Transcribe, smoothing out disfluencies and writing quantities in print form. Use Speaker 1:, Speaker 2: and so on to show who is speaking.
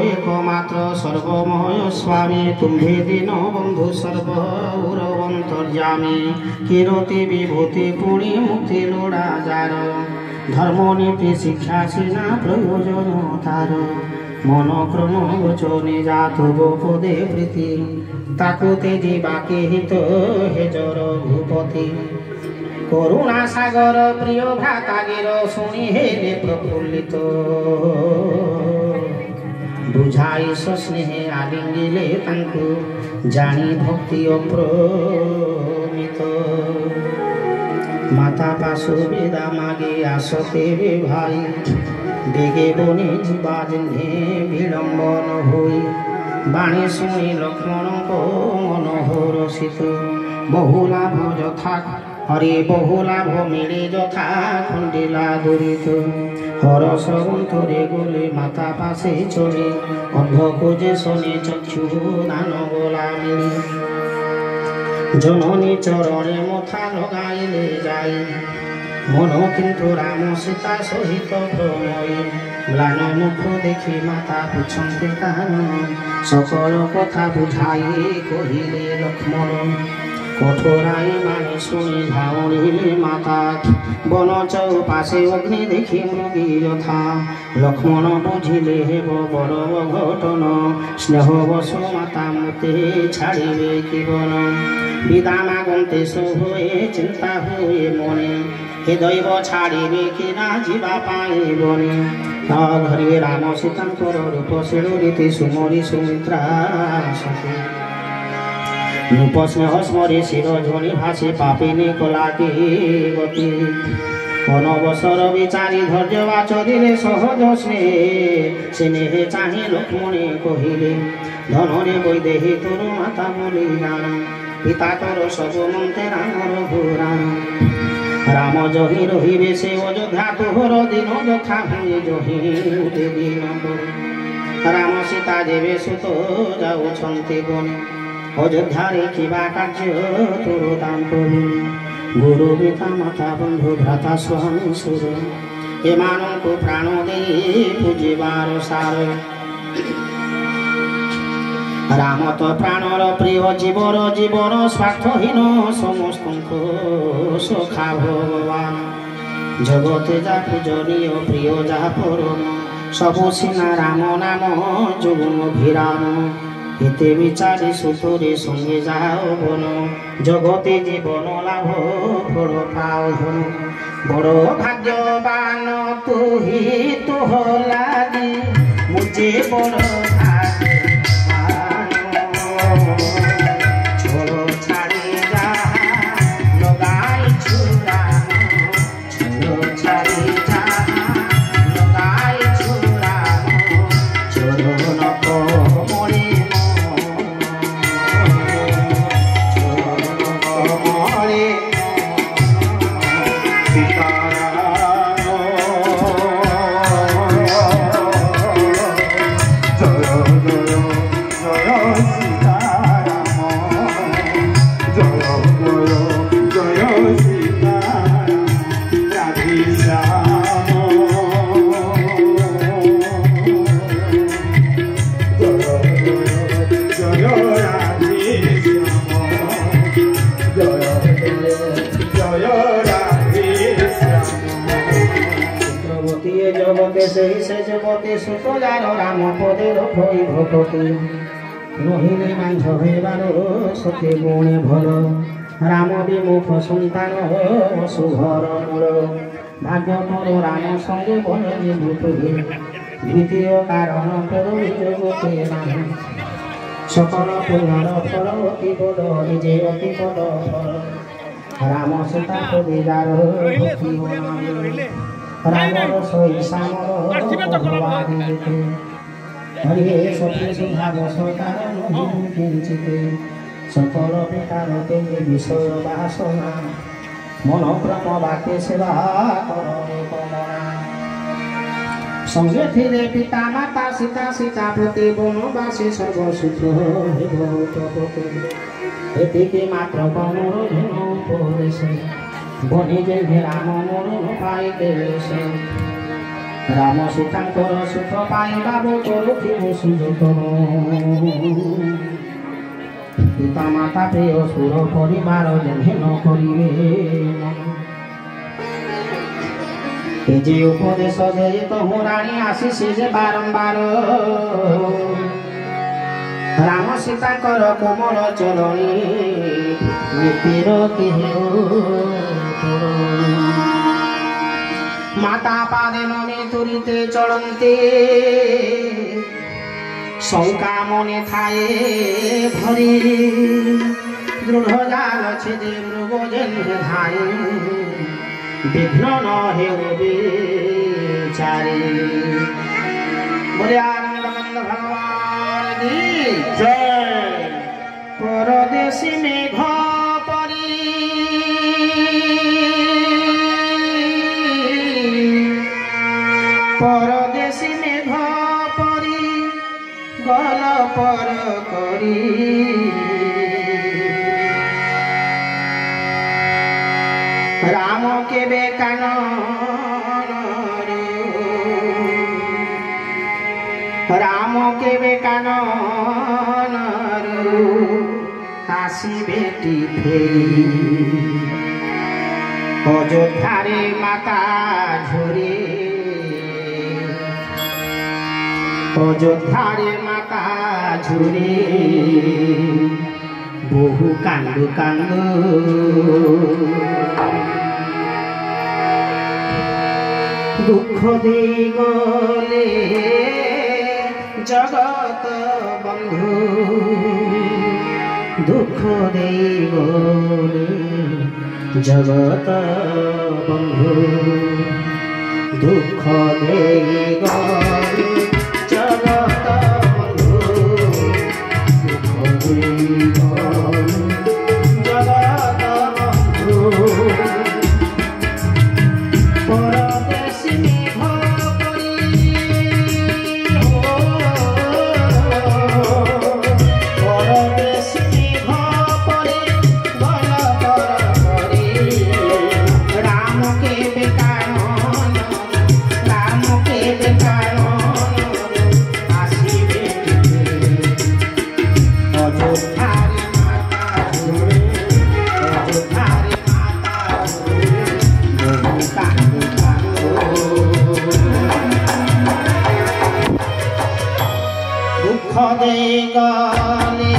Speaker 1: एकमात्र सर्वमय स्वामी तुम्भे दीन बंधु सर्वौरवंतर्यामी किरति विभूति पुण्य मुक्ति लोड़ा जार धर्म नीति शिक्षा सीना प्रयोजन तार मनोक्रम वचने जात गोपदे प्रीति ताकु तेजी बाकी हित हे जर भूपति करुणा सागर प्रिय भ्रातागिर शुणी हे प्रफुल्लित बुझाई स्नेह आलिंगिले तांकु जानी भक्ति अप्रमित माता पाशु बेदा मागे आसते वे भाई बेगे बने जीवा जिन्हे विलंबन होई बाणी शुणी लक्ष्मण को मनोहर शीत बहुलाभ यथा हरे बहुलाभ मिले यथा खंडिला दुरित हरस अंतरे गले माता पासे चले अंध खोजे शनि चक्षु दान गला मिले जननी चरणे मथा लगाइले जाई मन किंतु राम सीता सहित प्रणयी म्लान मुख देखी माता पुछन्ते कानन सकल कथा बुझाई कहिले लक्ष्मण कठोराई माने शुणी धाउणी माता बन चौपाशे अग्नि देखी मृगी यथा लक्ष्मण बुझिले हेब बड़ घटन स्नेहवश माता मते छाड़िबे जीवन विदा मागन्ते हुए चिंता हुए मने हे दैव छाड़िबे कि ना जीवा पाइबने घरे राम सीतांकर रूप शिरोरीति सुमरी सुमित्रा सती नूप स्नेह स्मरे शिर ध्वनि भाषे पापिनी कलाके गति अनवसर विचारी धैर्य वाचरिले सहज स्नेह स्नेह चाहे लक्ष्मणे कहिले धनरे वैदेही तोर माता बोली जान पिता तोर सब मन्ते रामर घोराण राम जहि रहिबे से अयोध्या तोहर दिन यथा हुए जहि दिन राम सीता देवे सुत जाउछन्ते बने अयोध्यारे किबा कार्य तोर दान करू गुरु पिता माता बंधु भ्राता स्वामी सुर एमानंकु प्राण दे पूजिबार सार राम तो प्राणर प्रिय जीवर जीवन स्वार्थहीन समस्त सखा भगवान जगते जा पूजनीय प्रिय जा परम सबु सीना राम नाम जुगुम भिराम एते विचारी सुतरे संगे जाओ बन जगते जीवन लाभ बड़ पाओ धन बड़ भाग्यवान तू ही तोह लागी मुझे बड़ भाग्यवान छोड़ो छाड़ी जा लगाई छुरा छोड़ो छाड़ी जा लगाई छुरा छोड़ो नको मोरे से जगते सुतजार राम पदे रखई भकति रहिले मांझ हेबार सते गुणे भल राम विमुख सन्तान सुघर मोर भाग्य तोर राम संगे बने भूतुहे द्वितीय कारण तोर जगते नाही सकल पुण्यर फल अति बड़ निजे अति बड़ फल राम सीता पदिजार भक्ति रामर सही श्यामर हरे सती सुधा बसतार नहीं किंचिते सकल पितार तेजे विषय वासना मनोक्रम बाके सेवा करे कमना संगे थिले पिता माता सीता सीतापति बनवासी सर्वसूत्र हेबते एतिके मात्र कमर धन उपदेश बनी जे राम मोर पाइले राम सीतांकर सुख पाइबा करुथिबु सुजोग पिता माता प्रिय सुर परिवार जेहे न करिवे ए जे उपदेश दे तहु राणी आशीष जे बारंबार राम सीतांकर कोमल चरणी नीतिर माता पादे नमे तुरीते चलते शंका मने थाए भरी दृढ़ जाल छेदे मृग जेन्हे धाए विघ्न न हेउ बेचारी बोले आनंद भगवान की जय। परदेशी मेघ परी परदेशी मेघ परी गल पर करी राम के राम के बेकानन आसी बेटी फेरी अयोध्यारे माता झुरी अयोध्यारे माता झुरी बहु कांदु कांदु दुख दे गले जगत बंधु दुख दे गले जगत बंधु दुख दे गले जगत बंधु दुख दे गले जगत बंधु परदेशी मेघ परी परदेशी मेघ परी गल पर करी राम के बेकानन आसिबे अयोध्यारे माता झुरे अयोध्यारे माता झुरे बहु कांदु दुख दे गले